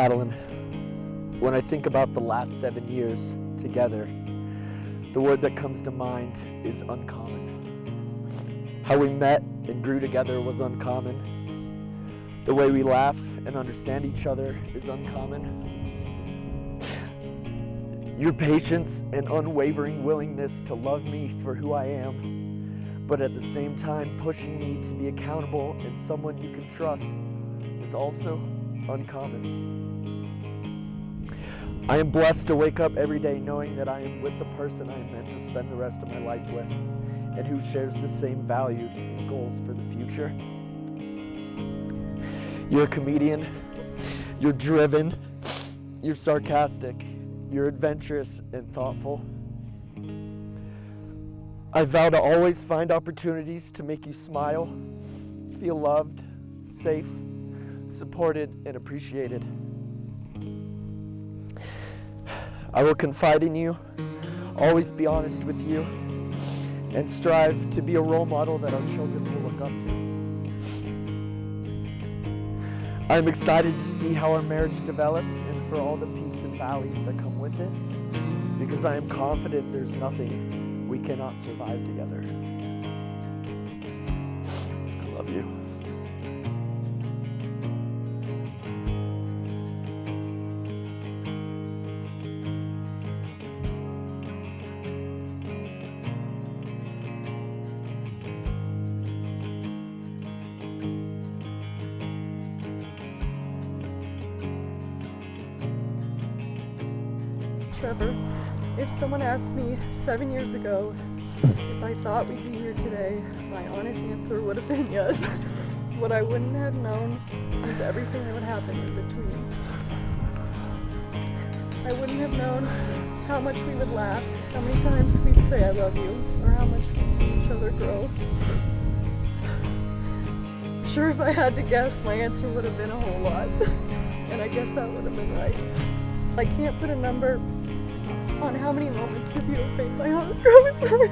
Madeline, when I think about the last 7 years together, the word that comes to mind is uncommon. How we met and grew together was uncommon. The way we laugh and understand each other is uncommon. Your patience and unwavering willingness to love me for who I am, but at the same time pushing me to be accountable and someone you can trust, is also uncommon. I am blessed to wake up every day knowing that I am with the person I am meant to spend the rest of my life with, and who shares the same values and goals for the future. You're a comedian, you're driven, you're sarcastic, you're adventurous and thoughtful. I vow to always find opportunities to make you smile, feel loved, safe, supported, and appreciated. I will confide in you, always be honest with you, and strive to be a role model that our children will look up to. I'm excited to see how our marriage develops and for all the peaks and valleys that come with it, because I am confident there's nothing we cannot survive together. I love you. Trevor, if someone asked me 7 years ago if I thought we'd be here today, my honest answer would have been yes. What I wouldn't have known is everything that would happen in between. I wouldn't have known how much we would laugh, how many times we'd say I love you, or how much we'd see each other grow. Sure, if I had to guess, my answer would have been a whole lot, and I guess that would have been right. I can't put a number on how many moments with you have made my heart grow for me.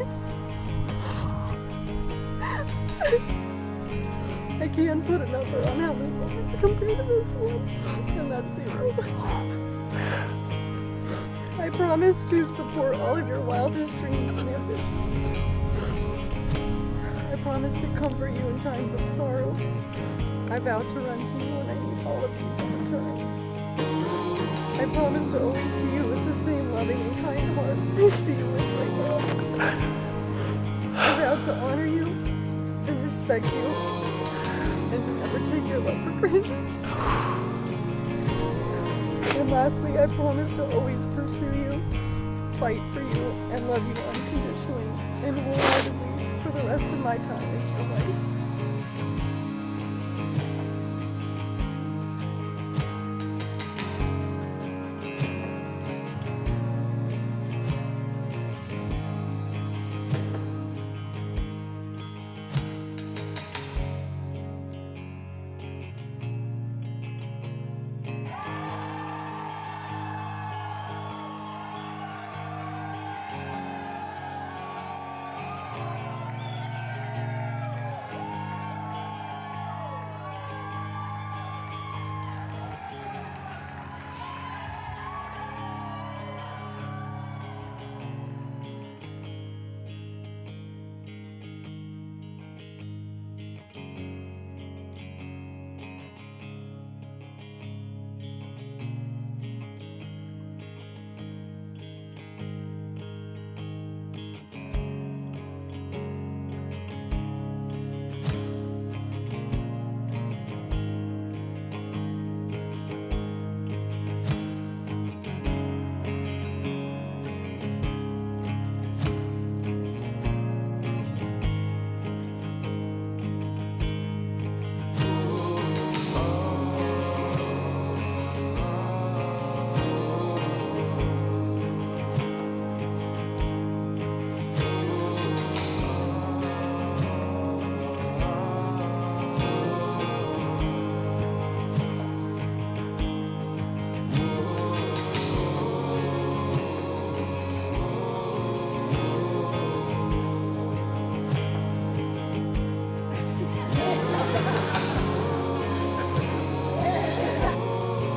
I can't put a number on how many moments compared to this one, and that's 0. I promise to support all of your wildest dreams and ambitions. I promise to comfort you in times of sorrow. I vow to run to you when I need all of these in return. I promise to always see you with the same loving and kind heart I see you with right now. I vow to honor you and respect you and to never take your love for granted. And lastly, I promise to always pursue you, fight for you, and love you unconditionally and wholeheartedly for the rest of my time as your wife.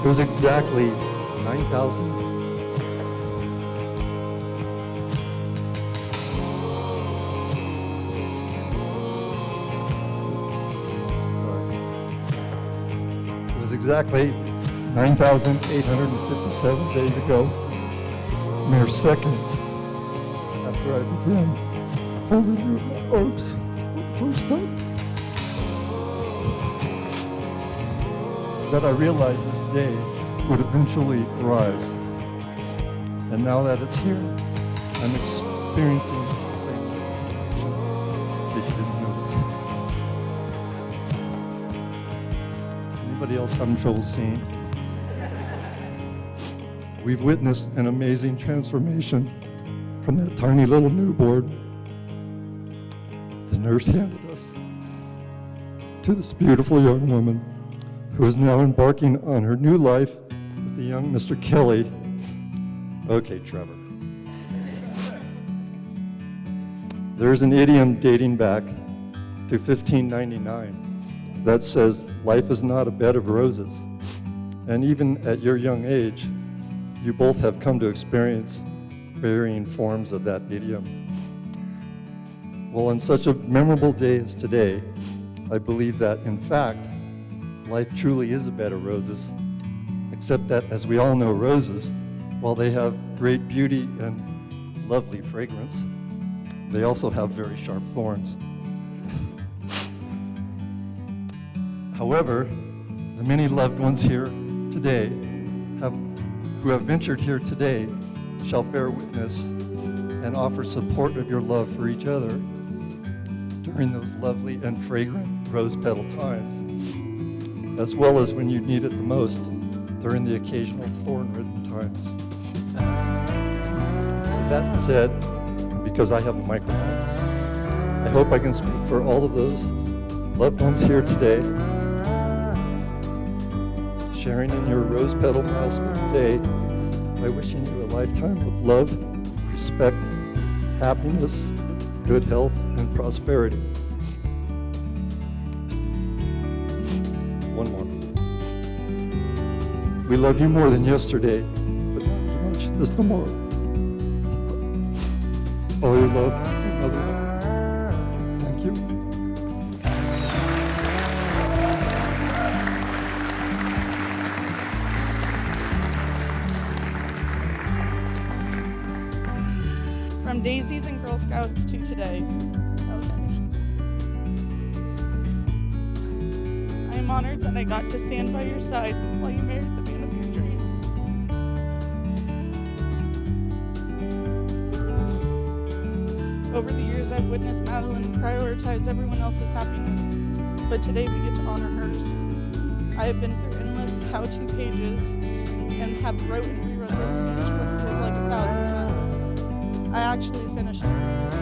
It was exactly 9,000. It was exactly 9,857 days ago, mere seconds after I began holding you in my arms for the first time, that I realized this day would eventually arise. And now that it's here, I'm experiencing the same emotion, in case you didn't notice. Is anybody else having trouble seeing? We've witnessed an amazing transformation from that tiny little newborn the nurse handed us to this beautiful young woman who is now embarking on her new life with the young Mr. Kelly. Okay, Trevor. There's an idiom dating back to 1599 that says life is not a bed of roses. And even at your young age, you both have come to experience varying forms of that idiom. Well, on such a memorable day as today, I believe that, in fact, life truly is a bed of roses, except that, as we all know, roses, while they have great beauty and lovely fragrance, they also have very sharp thorns. However, the many loved ones here today who have ventured here today shall bear witness and offer support of your love for each other during those lovely and fragrant rose petal times, as well as when you need it the most during the occasional thorn-ridden times. With that said, because I have a microphone, I hope I can speak for all of those loved ones here today, sharing in your rose petal milestone day by wishing you a lifetime of love, respect, happiness, good health, and prosperity. One more. We love you more than yesterday, but not as much as tomorrow. All your love, your mother. Thank you. From daisies and Girl Scouts to today. Okay. I am honored that I got to stand by your side while you married the man of your dreams. Over the years, I've witnessed Madeline prioritize everyone else's happiness, but today we get to honor hers. I have been through endless how-to pages and have wrote and rewrote this speech what feels like 1,000 times. I actually finished it this week.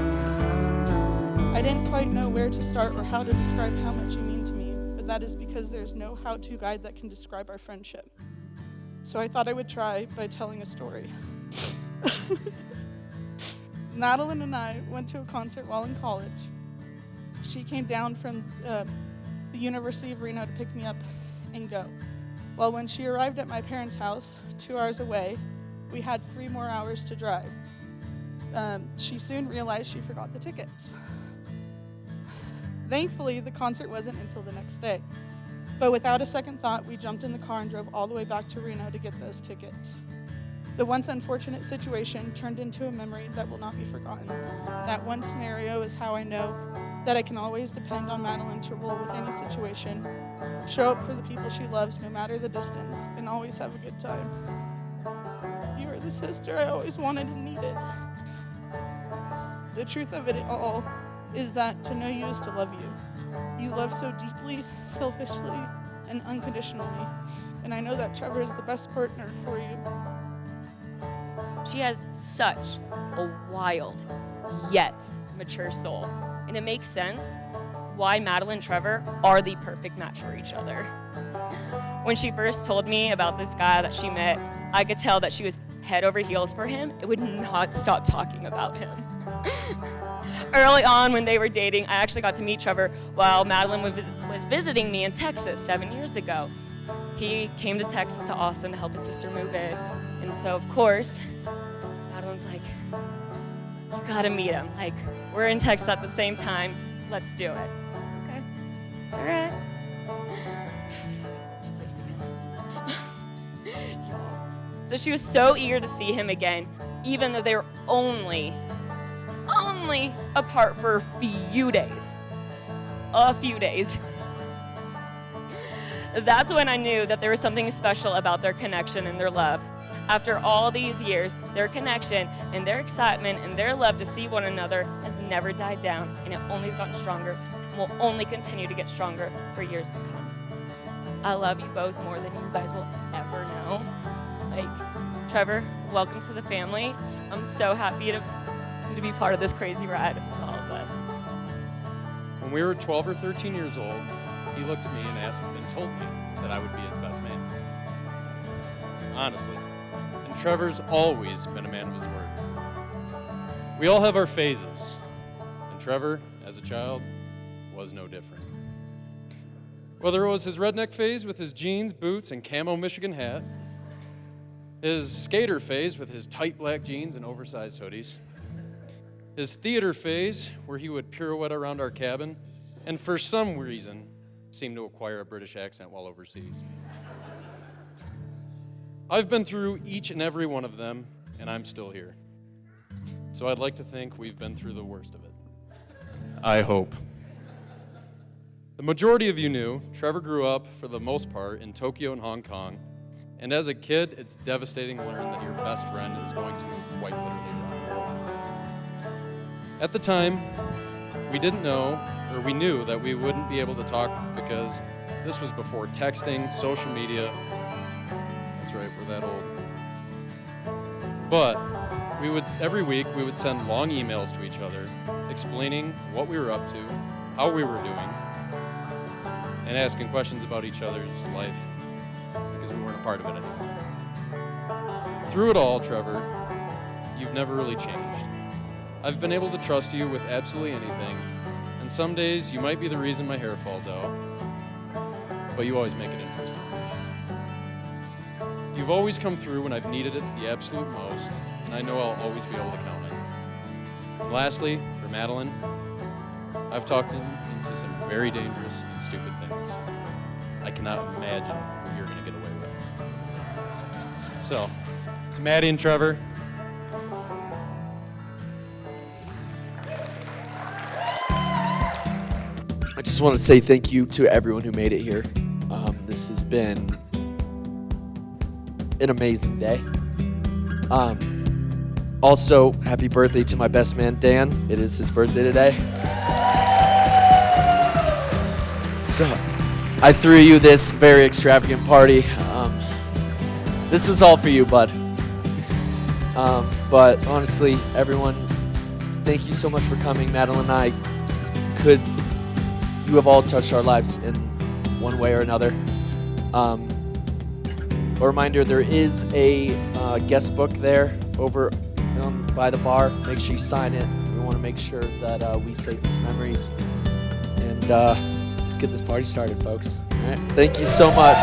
I didn't quite know where to start or how to describe how much you mean to me, but that is because there's no how-to guide that can describe our friendship. So I thought I would try by telling a story. Madeline and I went to a concert while in college. She came down from the University of Reno to pick me up and go. Well, when she arrived at my parents' house, 2 hours away, we had 3 more hours to drive. She soon realized she forgot the tickets. Thankfully, the concert wasn't until the next day. But without a second thought, we jumped in the car and drove all the way back to Reno to get those tickets. The once unfortunate situation turned into a memory that will not be forgotten. That one scenario is how I know that I can always depend on Madeline to roll with any situation, show up for the people she loves no matter the distance, and always have a good time. You are the sister I always wanted and needed. The truth of it all is that to know you is to love you. You love so deeply, selfishly, and unconditionally. And I know that Trevor is the best partner for you. She has such a wild, yet mature soul. And it makes sense why Madeline and Trevor are the perfect match for each other. When she first told me about this guy that she met, I could tell that she was head over heels for him. It would not stop talking about him. Early on when they were dating, I actually got to meet Trevor while Madeline was visiting me in Texas 7 years ago. he came to Texas to Austin to help his sister move in. And so, of course, Madeline's like, you gotta meet him. Like, we're in Texas at the same time. Let's do it. Okay. All right. So she was so eager to see him again, even though they were only apart for a few days. A few days. That's when I knew that there was something special about their connection and their love. After all these years, their connection and their excitement and their love to see one another has never died down, and it only has gotten stronger and will only continue to get stronger for years to come. I love you both more than you guys will ever know. Like, Trevor, welcome to the family. I'm so happy to be part of this crazy ride with all of us. When we were 12 or 13 years old, he looked at me and asked and told me that I would be his best man. Honestly. And Trevor's always been a man of his word. We all have our phases, and Trevor, as a child, was no different. Whether it was his redneck phase with his jeans, boots, and camo Michigan hat, his skater phase with his tight black jeans and oversized hoodies, his theater phase where he would pirouette around our cabin, and for some reason, seemed to acquire a British accent while overseas. I've been through each and every one of them, and I'm still here. So I'd like to think we've been through the worst of it. I hope. The majority of you knew Trevor grew up, for the most part, in Tokyo and Hong Kong, and as a kid, it's devastating to learn that your best friend is going to move quite literally around the world. At the time, we didn't know, or we knew that we wouldn't be able to talk because this was before texting, social media. That's right, we're that old. But every week we would send long emails to each other explaining what we were up to, how we were doing, and asking questions about each other's life because we weren't a part of it anymore. Through it all, Trevor, you've never really changed. I've been able to trust you with absolutely anything, and some days you might be the reason my hair falls out, but you always make it interesting. You've always come through when I've needed it the absolute most, and I know I'll always be able to count on you. And lastly, for Madeline, I've talked into some very dangerous and stupid things. I cannot imagine what you're going to get away with. So, to Maddie and Trevor, I just want to say thank you to everyone who made it here. This has been an amazing day. Also, happy birthday to my best man, Dan. It is his birthday today. So, I threw you this very extravagant party. This was all for you, bud. But honestly, everyone, thank you so much for coming. Madeline and I you have all touched our lives in one way or another. A reminder, there is a guest book there over by the bar. Make sure you sign it. We want to make sure that we save these memories. And let's get this party started, folks. All right. Thank you so much.